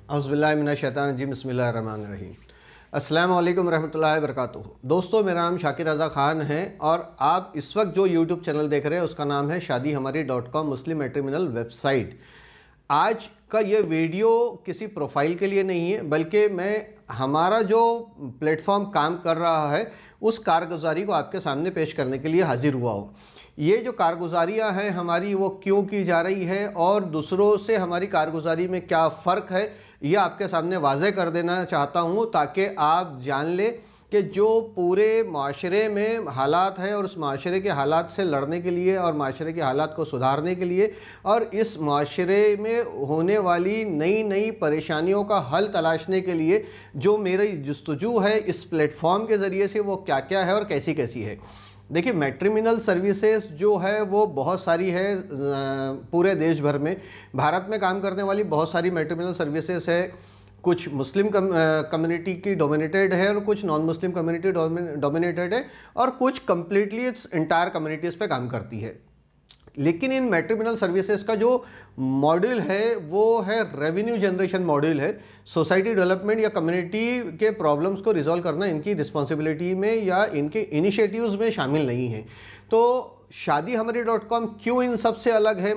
औज़ुबिल्लाहिमिनश्शैतानिर्रजीम बिस्मिल्लाहिर्रहमानिर्रहीम। अस्सलामु अलैकुम रहमतुल्लाहि व बरकातुहू। दोस्तों, मेरा नाम शाकिर रज़ा ख़ान है और आप इस वक्त जो यूट्यूब चैनल देख रहे हैं उसका नाम है शादीहमारी.com मुस्लिम मैट्रिमोनियल वेबसाइट। आज का ये वीडियो किसी प्रोफाइल के लिए नहीं है, बल्कि मैं हमारा जो प्लेटफॉर्म काम कर रहा है उस कारगुजारी को आपके सामने पेश करने के लिए हाजिर हुआ हूँ। ये जो कारगुजारियाँ हैं हमारी, वो क्यों की जा रही है और दूसरों से हमारी कारगुजारी में क्या फ़र्क है, ये आपके सामने वाज़े कर देना चाहता हूँ ताकि आप जान लें कि जो पूरे माशरे में हालात है और उस माशरे के हालात से लड़ने के लिए और माशरे के हालात को सुधारने के लिए और इस माशरे में होने वाली नई नई परेशानियों का हल तलाशने के लिए जो मेरी जुस्तजू है इस प्लेटफॉर्म के ज़रिए से, वो क्या क्या है और कैसी कैसी है। देखिए, मैट्रिमोनियल सर्विसेज जो है वो बहुत सारी है पूरे देश भर में। भारत में काम करने वाली बहुत सारी मैट्रिमोनियल सर्विसेज है। कुछ मुस्लिम कम्युनिटी की डोमिनेटेड है और कुछ नॉन मुस्लिम कम्युनिटी डोमिनेटेड है और कुछ कम्प्लीटली इंटायर कम्युनिटीज़ पे काम करती है। लेकिन इन मैट्रिमोनियल सर्विसेज का जो मॉडल है वो है रेवेन्यू जनरेशन मॉडल है। सोसाइटी डेवलपमेंट या कम्युनिटी के प्रॉब्लम्स को रिजॉल्व करना इनकी रिस्पॉन्सिबिलिटी में या इनके इनिशिएटिव्स में शामिल नहीं है। तो शादीहमारी.com क्यों इन सब से अलग है?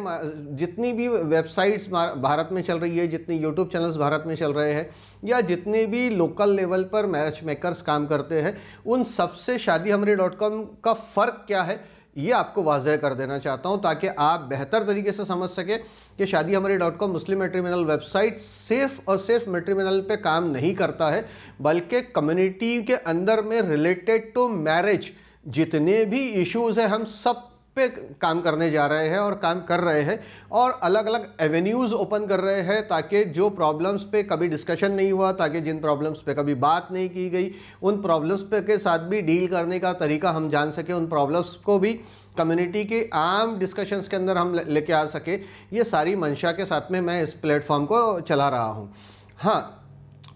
जितनी भी वेबसाइट्स भारत में चल रही है, जितने यूट्यूब चैनल्स भारत में चल रहे हैं या जितने भी लोकल लेवल पर मैच मेकर्स काम करते हैं, उन सब से शादीहमारी.com का फ़र्क क्या है ये आपको वाज़ह कर देना चाहता हूं ताकि आप बेहतर तरीके से समझ सकें कि शादीहमारी.com मुस्लिम मैट्रिमोनियल वेबसाइट सिर्फ और सिर्फ मैट्रिमोनियल पे काम नहीं करता है, बल्कि कम्युनिटी के अंदर में रिलेटेड टू मैरिज जितने भी इश्यूज़ हैं हम सब पे काम करने जा रहे हैं और काम कर रहे हैं और अलग अलग एवेन्यूज़ ओपन कर रहे हैं ताकि जो प्रॉब्लम्स पे कभी डिस्कशन नहीं हुआ, ताकि जिन प्रॉब्लम्स पे कभी बात नहीं की गई, उन प्रॉब्लम्स पे के साथ भी डील करने का तरीका हम जान सकें, उन प्रॉब्लम्स को भी कम्युनिटी के आम डिस्कशंस के अंदर हम लेके आ सके। ये सारी मंशा के साथ में मैं इस प्लेटफॉर्म को चला रहा हूँ। हाँ,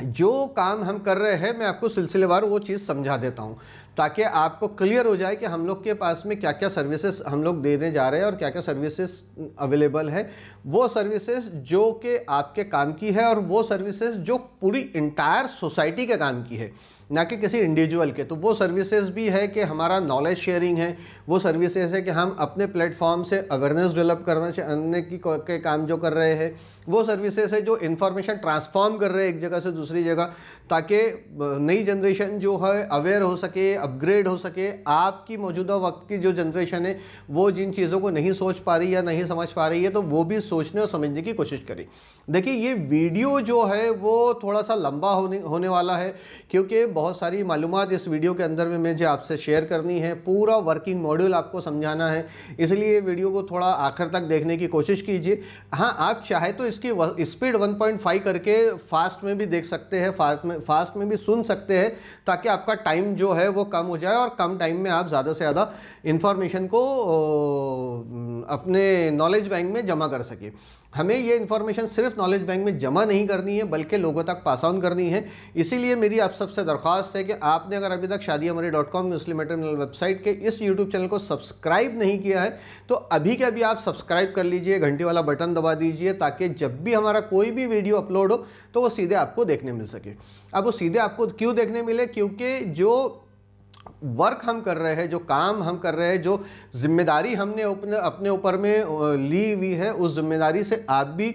जो काम हम कर रहे हैं मैं आपको सिलसिलेवार वो चीज़ समझा देता हूँ ताकि आपको क्लियर हो जाए कि हम लोग के पास में क्या क्या सर्विसेज हम लोग देने जा रहे हैं और क्या क्या सर्विसेज अवेलेबल है। वो सर्विसेज जो कि आपके काम की है और वो सर्विसेज जो पूरी इंटायर सोसाइटी के काम की है, ना कि किसी इंडिविजुअल के। तो वो सर्विसेज भी है कि हमारा नॉलेज शेयरिंग है, वो सर्विसेज है कि हम अपने प्लेटफॉर्म से अवेयरनेस डेवलप करने की के काम जो कर रहे हैं, वो सर्विसेज है जो इन्फॉर्मेशन ट्रांसफॉर्म कर रहे हैं एक जगह से दूसरी जगह ताकि नई जनरेशन जो है अवेयर हो सके, अपग्रेड हो सके। आपकी मौजूदा वक्त की जो जनरेशन है वो जिन चीज़ों को नहीं सोच पा रही या नहीं समझ पा रही है तो वो भी सोचने और समझने की कोशिश करे। देखिए, ये वीडियो जो है वो थोड़ा सा लंबा होने वाला है क्योंकि बहुत सारी मालूमात इस वीडियो के अंदर में मुझे आपसे शेयर करनी है, पूरा वर्किंग मॉड्यूल आपको समझाना है, इसलिए वीडियो को थोड़ा आखिर तक देखने की कोशिश कीजिए। हाँ, आप चाहे तो इसकी स्पीड 1.5 करके फास्ट में भी देख सकते हैं, फास्ट में भी सुन सकते हैं ताकि आपका टाइम जो है वो कम हो जाए और कम टाइम में आप ज़्यादा से ज़्यादा इंफॉर्मेशन को अपने नॉलेज बैंक में जमा कर सके। हमें ये इन्फॉर्मेशन सिर्फ नॉलेज बैंक में जमा नहीं करनी है बल्कि लोगों तक पास ऑन करनी है। इसीलिए मेरी आप सबसे दरख्वास्त है कि आपने अगर अभी तक शादीहमारी.com मुस्लिम मैट्रिमोनियल वेबसाइट के इस यूट्यूब चैनल को सब्सक्राइब नहीं किया है तो अभी के अभी आप सब्सक्राइब कर लीजिए, घंटी वाला बटन दबा दीजिए ताकि जब भी हमारा कोई भी वीडियो अपलोड हो तो वो सीधे आपको देखने मिल सके। अब वो सीधे आपको क्यों देखने मिले? क्योंकि जो वर्क हम कर रहे हैं, जो काम हम कर रहे हैं, जो जिम्मेदारी हमने अपने ऊपर में ली हुई है, उस जिम्मेदारी से आप भी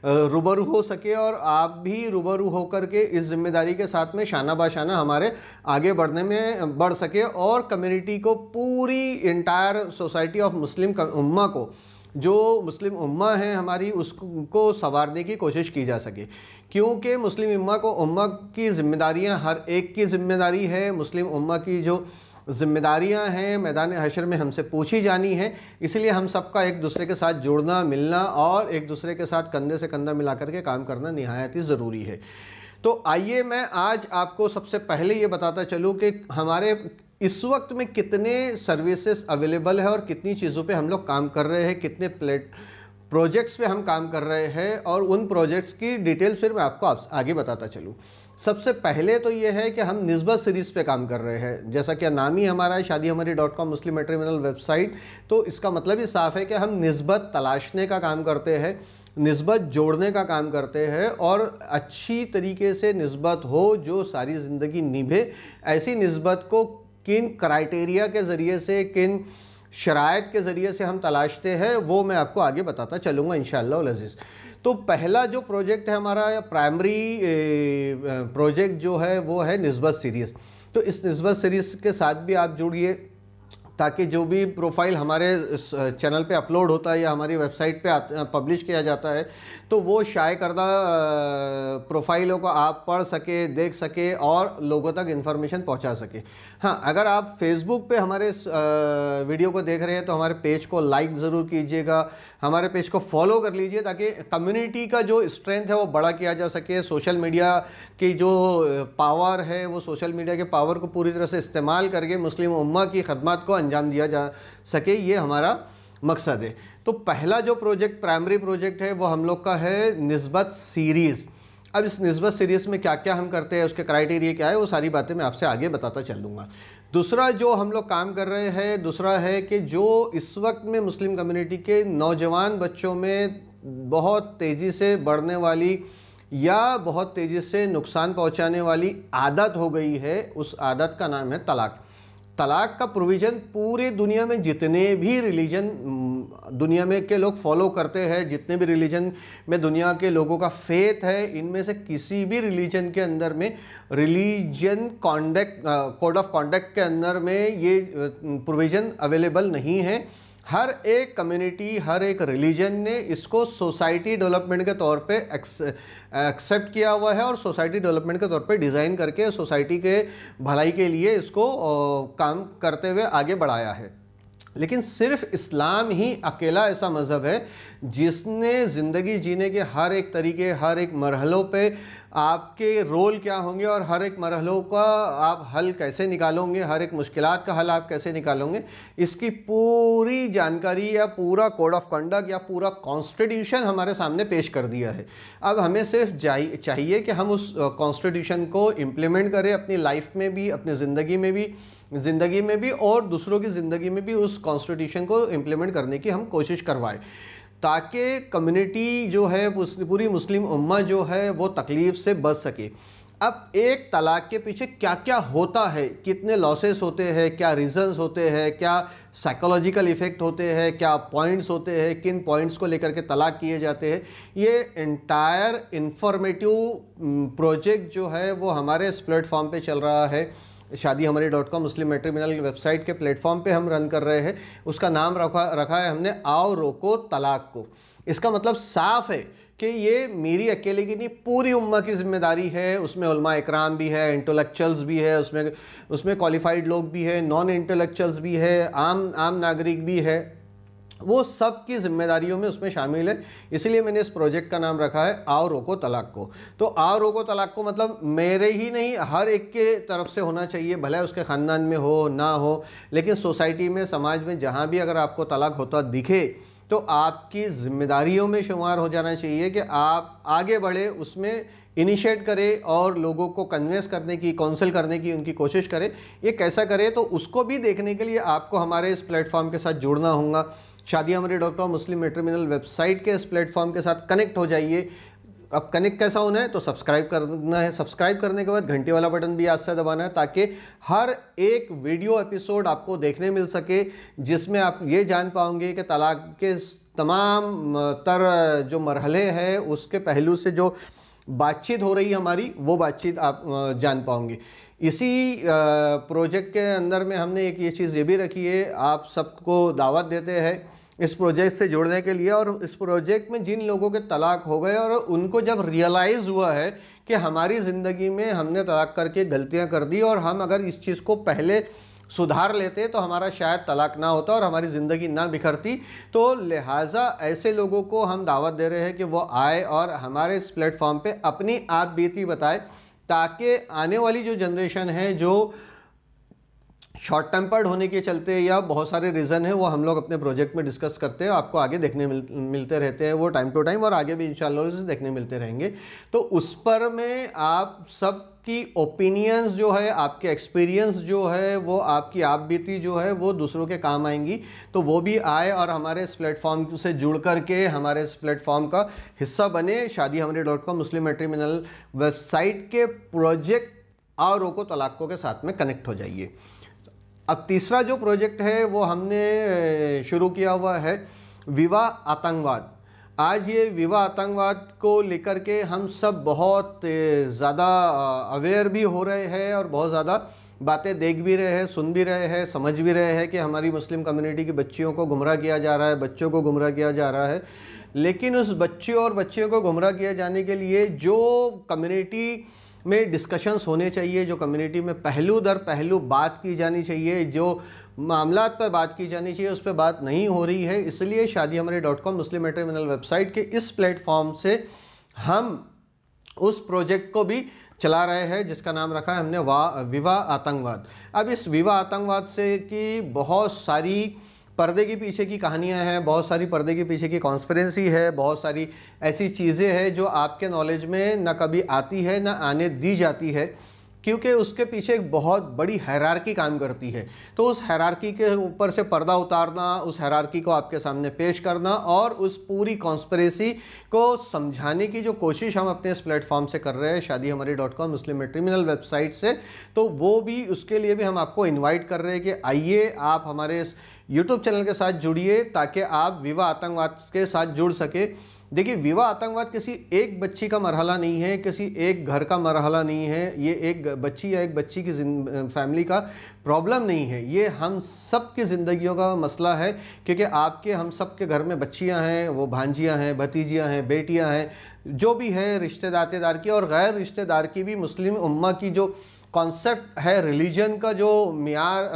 रूबरू हो सके और आप भी रूबरू होकर के इस जिम्मेदारी के साथ में शाना बाशाना हमारे आगे बढ़ने में बढ़ सके और कम्युनिटी को, पूरी इंटायर सोसाइटी ऑफ मुस्लिम उम्मा को, जो मुस्लिम उम्मा है हमारी, उसको संवारने की कोशिश की जा सके। क्योंकि मुस्लिम उम्मा की जिम्मेदारियां हर एक की जिम्मेदारी है। मुस्लिम उम्मा की जो जिम्मेदारियां हैं मैदान हशर में हमसे पूछी जानी है, इसलिए हम सबका एक दूसरे के साथ जुड़ना, मिलना और एक दूसरे के साथ कंधे से कंधा मिला करके काम करना निहायत ही ज़रूरी है। तो आइए मैं आज आपको सबसे पहले ये बताता चलूँ कि हमारे इस वक्त में कितने सर्विसेज अवेलेबल है और कितनी चीज़ों पे हम लोग काम कर रहे हैं, कितने प्रोजेक्ट्स पे हम काम कर रहे हैं और उन प्रोजेक्ट्स की डिटेल्स फिर मैं आपको आगे बताता चलूँ। सबसे पहले तो ये है कि हम निस्बत सीरीज़ पे काम कर रहे हैं। जैसा कि नाम ही हमारा है शादीहमारी.com मुस्लिम मैट्रिमोनियल वेबसाइट, तो इसका मतलब ही साफ़ है कि हम निस्बत तलाशने का काम करते हैं। निस्बत जोड़ने का काम करते हैं और अच्छी तरीके से निस्बत हो जो सारी ज़िंदगी निभे। ऐसी निस्बत को किन क्राइटेरिया के ज़रिए से, किन शराइत के ज़रिए से हम तलाशते हैं, वो मैं आपको आगे बताता चलूँगा इंशाअल्लाह अज़ीज़। तो पहला जो प्रोजेक्ट है हमारा, प्राइमरी प्रोजेक्ट जो है वो है निस्बत सीरीज़। तो इस निस्बत सीरीज़ के साथ भी आप जुड़िए, ताकि जो भी प्रोफाइल हमारे इस चैनल पे अपलोड होता है या हमारी वेबसाइट पे पब्लिश किया जाता है, तो वो शाये करदा प्रोफाइलों को आप पढ़ सके, देख सके और लोगों तक इन्फॉर्मेशन पहुंचा सके। हाँ, अगर आप फेसबुक पे हमारे इस वीडियो को देख रहे हैं तो हमारे पेज को लाइक ज़रूर कीजिएगा, हमारे पेज को फॉलो कर लीजिए, ताकि कम्युनिटी का जो स्ट्रेंथ है वो बड़ा किया जा सके। सोशल मीडिया की जो पावर है, वो सोशल मीडिया के पावर को पूरी तरह से इस्तेमाल करके मुस्लिम उम्मा की खदमत को अंजाम दिया जा सके, ये हमारा मकसद है। तो पहला जो प्रोजेक्ट, प्राइमरी प्रोजेक्ट है, वो हम लोग का है निस्बत सीरीज़। अब इस निस्बत सीरीज़ में क्या क्या हम करते हैं, उसके क्राइटेरिया क्या है, वो सारी बातें मैं आपसे आगे बताता चल दूँगा। दूसरा जो हम लोग काम कर रहे हैं, दूसरा है कि जो इस वक्त में मुस्लिम कम्युनिटी के नौजवान बच्चों में बहुत तेज़ी से बढ़ने वाली या बहुत तेज़ी से नुकसान पहुंचाने वाली आदत हो गई है, उस आदत का नाम है तलाक। तलाक का प्रोविज़न पूरे दुनिया में जितने भी रिलीजन दुनिया में के लोग फॉलो करते हैं, जितने भी रिलीजन में दुनिया के लोगों का फेथ है, इनमें से किसी भी रिलीजन के अंदर में, रिलीजन कोड ऑफ कॉन्डक्ट के अंदर में ये प्रोविज़न अवेलेबल नहीं है। हर एक कम्युनिटी, हर एक रिलीजन ने इसको सोसाइटी डेवलपमेंट के तौर पे एक्सेप्ट किया हुआ है और सोसाइटी डेवलपमेंट के तौर पे डिज़ाइन करके सोसाइटी के भलाई के लिए इसको काम करते हुए आगे बढ़ाया है। लेकिन सिर्फ इस्लाम ही अकेला ऐसा मज़हब है जिसने ज़िंदगी जीने के हर एक तरीके, हर एक मरहलों पे आपके रोल क्या होंगे और हर एक मरहलों का आप हल कैसे निकालोगे, हर एक मुश्किलात का हल आप कैसे निकालोगे, इसकी पूरी जानकारी या पूरा कोड ऑफ कंडक्ट या पूरा कॉन्स्टिट्यूशन हमारे सामने पेश कर दिया है। अब हमें सिर्फ चाहिए कि हम उस कॉन्स्टिट्यूशन को इम्प्लीमेंट करें अपनी लाइफ में भी, अपनी ज़िंदगी में भी और दूसरों की ज़िंदगी में भी उस कॉन्स्टिट्यूशन को इम्प्लीमेंट करने की हम कोशिश करवाएं, ताकि कम्युनिटी जो है, पूरी मुस्लिम उम्मा जो है, वो तकलीफ़ से बच सके। अब एक तलाक के पीछे क्या क्या होता है, कितने लॉसेस होते हैं, क्या रीज़न्स होते हैं, क्या साइकोलॉजिकल इफ़ेक्ट होते हैं, क्या पॉइंट्स होते हैं, किन पॉइंट्स को लेकर के तलाक किए जाते हैं, ये एंटायर इंफॉर्मेटिव प्रोजेक्ट जो है वो हमारे इस प्लेटफॉर्म पे चल रहा है। शादीहमारी.com मुस्लिम मैट्रिमोनियल वेबसाइट के प्लेटफॉर्म पे हम रन कर रहे हैं। उसका नाम रखा है हमने आओ रोको तलाक को। इसका मतलब साफ है कि ये मेरी अकेले की नहीं, पूरी उम्मा की जिम्मेदारी है। उसमें उलमा इकराम भी है, इंटेलेक्चुअल्स भी है, उसमें क्वालिफाइड लोग भी है, नॉन इंटेलेक्चुअल्स भी है, आम नागरिक भी है, वो सब की जिम्मेदारियों में उसमें शामिल है। इसलिए मैंने इस प्रोजेक्ट का नाम रखा है आओ रोको तलाक को। तो आओ रोको तलाक को मतलब मेरे ही नहीं, हर एक के तरफ से होना चाहिए, भले उसके ख़ानदान में हो ना हो, लेकिन सोसाइटी में, समाज में जहाँ भी अगर आपको तलाक होता दिखे तो आपकी जिम्मेदारियों में शुमार हो जाना चाहिए कि आप आगे बढ़े, उसमें इनिशिएट करें और लोगों को कन्विंस करने की, काउंसिल करने की उनकी कोशिश करें। ये कैसा करें, तो उसको भी देखने के लिए आपको हमारे इस प्लेटफॉर्म के साथ जुड़ना होगा। शादीहमारी.com मुस्लिम मैट्रिमोनियल वेबसाइट के इस प्लेटफॉर्म के साथ कनेक्ट हो जाइए। अब कनेक्ट कैसा होना है, तो सब्सक्राइब करना है। सब्सक्राइब करने के बाद घंटे वाला बटन भी आज से दबाना है, ताकि हर एक वीडियो एपिसोड आपको देखने मिल सके, जिसमें आप ये जान पाओगे कि तलाक के तमाम तर जो मरहले हैं उसके पहलू से जो बातचीत हो रही है हमारी, वो बातचीत आप जान पाओगे। इसी प्रोजेक्ट के अंदर में हमने एक ये चीज़ ये भी रखी है, आप सबको दावत देते हैं इस प्रोजेक्ट से जुड़ने के लिए। और इस प्रोजेक्ट में जिन लोगों के तलाक हो गए और उनको जब रियलाइज़ हुआ है कि हमारी ज़िंदगी में हमने तलाक करके गलतियां कर दी और हम अगर इस चीज़ को पहले सुधार लेते तो हमारा शायद तलाक ना होता और हमारी ज़िंदगी ना बिखरती, तो लिहाजा ऐसे लोगों को हम दावत दे रहे हैं कि वो आए और हमारे इस प्लेटफॉर्म पे अपनी आप बीती बताए, ताकि आने वाली जो जनरेशन है, जो शॉर्ट टेम्पर्ड होने के चलते या बहुत सारे रीज़न है, वो हम लोग अपने प्रोजेक्ट में डिस्कस करते हैं, आपको आगे देखने मिलते रहते हैं वो टाइम टू टाइम, और आगे भी इंशाल्लाह से देखने मिलते रहेंगे। तो उस पर में आप सब की ओपिनियंस जो है, आपके एक्सपीरियंस जो है, वो आपकी आप बीती जो है वो दूसरों के काम आएंगी। तो वो भी आए और हमारे इस प्लेटफॉर्म से जुड़ करके हमारे इस प्लेटफॉर्म का हिस्सा बने। शादीहमारी.com मुस्लिम मैट्रिमोनियल वेबसाइट के प्रोजेक्ट और रोको तलाक़ों के साथ में कनेक्ट हो जाइए। अब तीसरा जो प्रोजेक्ट है वो हमने शुरू किया हुआ है, विवाह आतंकवाद। आज ये विवाह आतंकवाद को लेकर के हम सब बहुत ज़्यादा अवेयर भी हो रहे हैं और बहुत ज़्यादा बातें देख भी रहे हैं, सुन भी रहे हैं, समझ भी रहे हैं कि हमारी मुस्लिम कम्युनिटी की बच्चियों को गुमराह किया जा रहा है, बच्चों को गुमराह किया जा रहा है। लेकिन उस बच्चियों और बच्चियों को गुमराह किया जाने के लिए जो कम्युनिटी में डिस्कशंस होने चाहिए, जो कम्युनिटी में पहलू दर पहलू बात की जानी चाहिए, जो मामलात पर बात की जानी चाहिए, उस पर बात नहीं हो रही है। इसलिए शादीहमारी.com मुस्लिम मैट्रिमोनियल वेबसाइट के इस प्लेटफॉर्म से हम उस प्रोजेक्ट को भी चला रहे हैं जिसका नाम रखा है हमने विवाह आतंकवाद। अब इस विवाह आतंकवाद से कि बहुत सारी पर्दे के पीछे की कहानियां हैं, बहुत सारी पर्दे के पीछे की कॉन्स्पिरेंसी है, बहुत सारी ऐसी चीज़ें हैं जो आपके नॉलेज में ना कभी आती है ना आने दी जाती है, क्योंकि उसके पीछे एक बहुत बड़ी हायरार्की काम करती है। तो उस हायरार्की के ऊपर से पर्दा उतारना, उस हायरार्की को आपके सामने पेश करना और उस पूरी कॉन्स्पिरेसी को समझाने की जो कोशिश हम अपने इस प्लेटफॉर्म से कर रहे हैं शादीहमारी.com मुस्लिम मैट्रिमोनियल वेबसाइट से, तो वो भी उसके लिए भी हम आपको इन्वाइट कर रहे हैं कि आइए आप हमारे इस यूट्यूब चैनल के साथ जुड़िए ताकि आप विवाह आतंकवाद के साथ जुड़ सके। देखिए, विवाह आतंकवाद किसी एक बच्ची का मरहला नहीं है, किसी एक घर का मरहला नहीं है, ये एक बच्ची या एक बच्ची की फैमिली का प्रॉब्लम नहीं है, ये हम सब की ज़िंदगियों का मसला है। क्योंकि आपके हम सब के घर में बच्चियां हैं, वो भांजियां हैं, भतीजियां हैं, बेटियां हैं, जो भी है रिश्तेदार की और गैर रिश्तेदार की भी। मुस्लिम उम्मा की जो कॉन्सेप्ट है रिलीजन का, जो मियार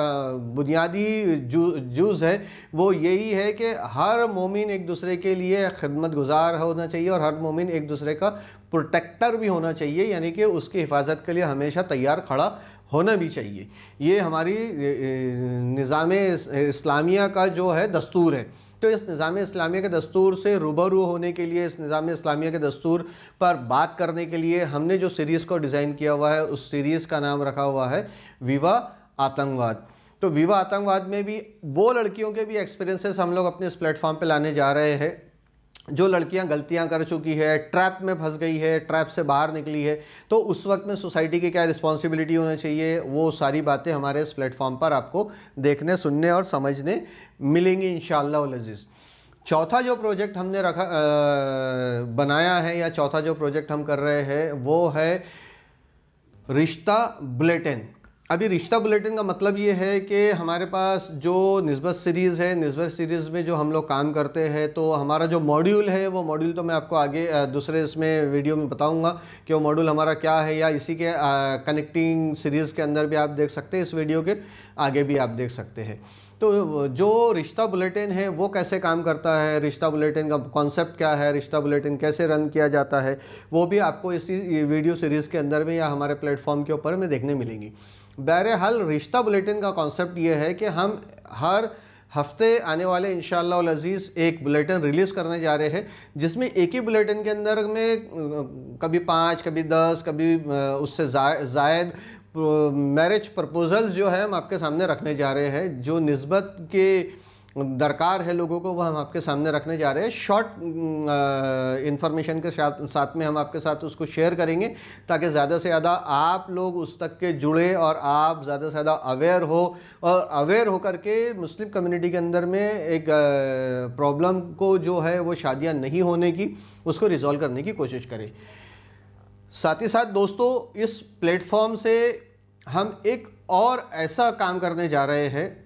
बुनियादी जूज़ है, वो यही है कि हर मोमिन एक दूसरे के लिए खिदमत गुजार होना चाहिए और हर मोमिन एक दूसरे का प्रोटेक्टर भी होना चाहिए, यानी कि उसकी हिफाजत के लिए हमेशा तैयार खड़ा होना भी चाहिए। ये हमारी निज़ाम इस्लामिया का जो है दस्तूर है। तो इस निज़ाम इस्लामिया के दस्तूर से रूबरू होने के लिए, इस निज़ाम इस्लामिया के दस्तूर पर बात करने के लिए हमने जो सीरीज़ को डिज़ाइन किया हुआ है, उस सीरीज़ का नाम रखा हुआ है विवाह आतंकवाद। तो विवाह आतंकवाद में भी वो लड़कियों के भी एक्सपीरियंसेस हम लोग अपने इस प्लेटफॉर्म पे लाने जा रहे हैं जो लड़कियां गलतियां कर चुकी है, ट्रैप में फंस गई है, ट्रैप से बाहर निकली है। तो उस वक्त में सोसाइटी की क्या रिस्पॉन्सिबिलिटी होनी चाहिए, वो सारी बातें हमारे इस प्लेटफॉर्म पर आपको देखने, सुनने और समझने मिलेंगी इंशाअल्लाह वल अज़ीज़। चौथा जो प्रोजेक्ट हमने बनाया है या चौथा जो प्रोजेक्ट हम कर रहे हैं वो है रिश्ता बुलेटिन। अभी रिश्ता बुलेटिन का मतलब ये है कि हमारे पास जो निस्बत सीरीज़ है, निस्बत सीरीज़ में जो हम लोग काम करते हैं, तो हमारा जो मॉड्यूल है वो मॉड्यूल तो मैं आपको आगे दूसरे इसमें वीडियो में बताऊंगा कि वो मॉड्यूल हमारा क्या है, या इसी के कनेक्टिंग सीरीज़ के अंदर भी आप देख सकते हैं, इस वीडियो के आगे भी आप देख सकते हैं। तो जो रिश्ता बुलेटिन है वो कैसे काम करता है, रिश्ता बुलेटिन का कॉन्सेप्ट क्या है, रिश्ता बुलेटिन कैसे रन किया जाता है, वो भी आपको इसी वीडियो सीरीज़ के अंदर में या हमारे प्लेटफॉर्म के ऊपर में देखने मिलेंगी। बहरहाल रिश्ता बुलेटिन का कॉन्सेप्ट ये है कि हम हर हफ्ते आने वाले इंशाअल्लाह अल अज़ीज़ एक बुलेटिन रिलीज़ करने जा रहे हैं, जिसमें एक ही बुलेटिन के अंदर में कभी 5, कभी 10, कभी उससे ज़ायद मैरिज प्रपोजल्स जो है हम आपके सामने रखने जा रहे हैं। जो निस्बत के दरकार है लोगों को, वह हम आपके सामने रखने जा रहे हैं। शॉर्ट इन्फॉर्मेशन के साथ में हम आपके साथ उसको शेयर करेंगे ताकि ज़्यादा से ज़्यादा आप लोग उस तक के जुड़े और आप ज़्यादा से ज़्यादा अवेयर हो, और अवेयर होकर के मुस्लिम कम्युनिटी के अंदर में एक प्रॉब्लम को जो है वो शादियाँ नहीं होने की, उसको रिजॉल्व करने की कोशिश करें। साथ ही साथ दोस्तों, इस प्लेटफॉर्म से हम एक और ऐसा काम करने जा रहे हैं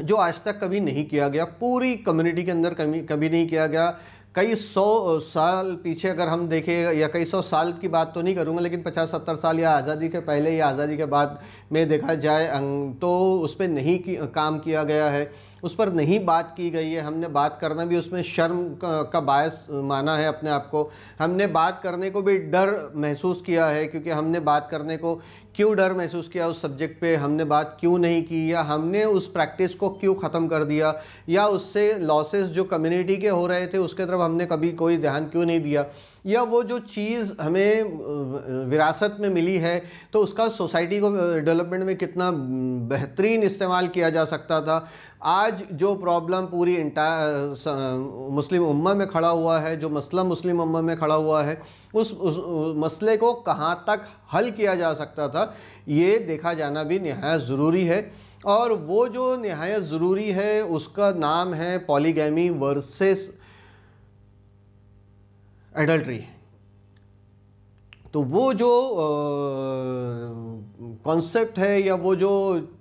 जो आज तक कभी नहीं किया गया, पूरी कम्युनिटी के अंदर कभी नहीं किया गया। कई 100 साल पीछे अगर हम देखें, या कई 100 साल की बात तो नहीं करूँगा, लेकिन 50-70 साल या आज़ादी के पहले या आज़ादी के बाद में देखा जाए तो उस पर नहीं काम किया गया है। उस पर नहीं बात की गई है। हमने बात करना भी उसमें शर्म का बायस माना है अपने आप को। हमने बात करने को भी डर महसूस किया है, क्योंकि हमने बात करने को क्यों डर महसूस किया, उस सब्जेक्ट पे हमने बात क्यों नहीं की, या हमने उस प्रैक्टिस को क्यों ख़त्म कर दिया, या उससे लॉसेस जो कम्युनिटी के हो रहे थे उसके तरफ हमने कभी कोई ध्यान क्यों नहीं दिया, या वो जो चीज़ हमें विरासत में मिली है तो उसका सोसाइटी को डेवलपमेंट में कितना बेहतरीन इस्तेमाल किया जा सकता था। आज जो प्रॉब्लम पूरी मुस्लिम उम्मा में खड़ा हुआ है, जो मसला मुस्लिम उम्मा में खड़ा हुआ है, उस मसले को कहाँ तक हल किया जा सकता था, ये देखा जाना भी निहायत ज़रूरी है। और वो जो निहायत ज़रूरी है उसका नाम है पॉलीगैमी वर्सेस एडल्ट्री। तो वो जो कॉन्सेप्ट है या वो जो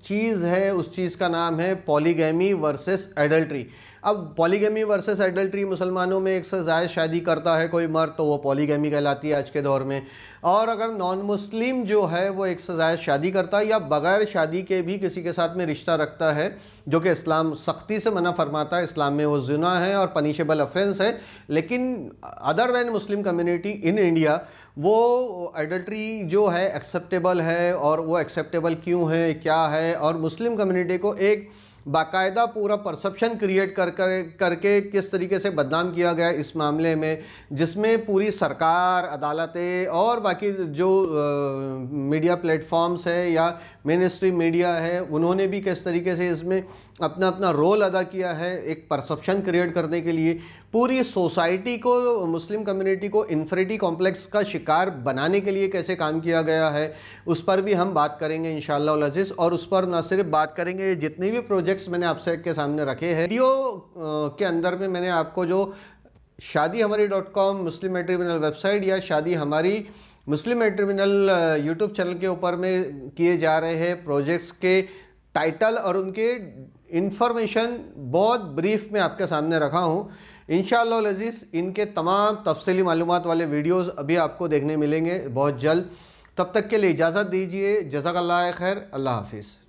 चीज़ है, उस चीज़ का नाम है पॉलीगैमी वर्सेस एडल्ट्री। अब पॉलीगैमी वर्सेस एडल्ट्री, मुसलमानों में एक से ज़्यादा शादी करता है कोई मर्द तो वो पॉलीगैमी कहलाती है आज के दौर में। और अगर नॉन मुस्लिम जो है वो एक से ज़्यादा शादी करता है या बग़ैर शादी के भी किसी के साथ में रिश्ता रखता है, जो कि इस्लाम सख्ती से मना फरमाता है, इस्लाम में वो ज़िना है और पनिशेबल ऑफेंस है। लेकिन other than Muslim community in India वो एडल्ट्री जो है एक्सेप्टेबल है। और वो एक्सेप्टेबल क्यों है, क्या है, और मुस्लिम कम्युनिटी को एक बाकायदा पूरा परसेप्शन क्रिएट करके किस तरीके से बदनाम किया गया इस मामले में, जिसमें पूरी सरकार, अदालतें और बाकी जो मीडिया प्लेटफॉर्म्स है या मेन स्ट्रीम मीडिया है, उन्होंने भी किस तरीके से इसमें अपना अपना रोल अदा किया है एक परसेप्शन क्रिएट करने के लिए। पूरी सोसाइटी को, मुस्लिम कम्युनिटी को इन्फिनिटी कॉम्प्लेक्स का शिकार बनाने के लिए कैसे काम किया गया है, उस पर भी हम बात करेंगे इंशाअल्लाह उल अज़ीज़। और उस पर ना सिर्फ बात करेंगे, जितने भी प्रोजेक्ट्स मैंने आपसे के सामने रखे हैं वीडियो के अंदर में, मैंने आपको जो shaadihamari.com मुस्लिम मैट्रिमोनियल वेबसाइट या शादी हमारी मुस्लिम मैट्रिमोनियल यूट्यूब चैनल के ऊपर में किए जा रहे हैं प्रोजेक्ट्स के टाइटल और उनके इंफॉर्मेशन बहुत ब्रीफ में आपके सामने रखा हूँ। इंशाअल्लाह अज़ीज़ इनके तमाम तफसीली मालूमात वाले वीडियोस अभी आपको देखने मिलेंगे बहुत जल्द। तब तक के लिए इजाज़त दीजिए। जज़ाकल्लाह खैर। अल्लाह हाफिज़।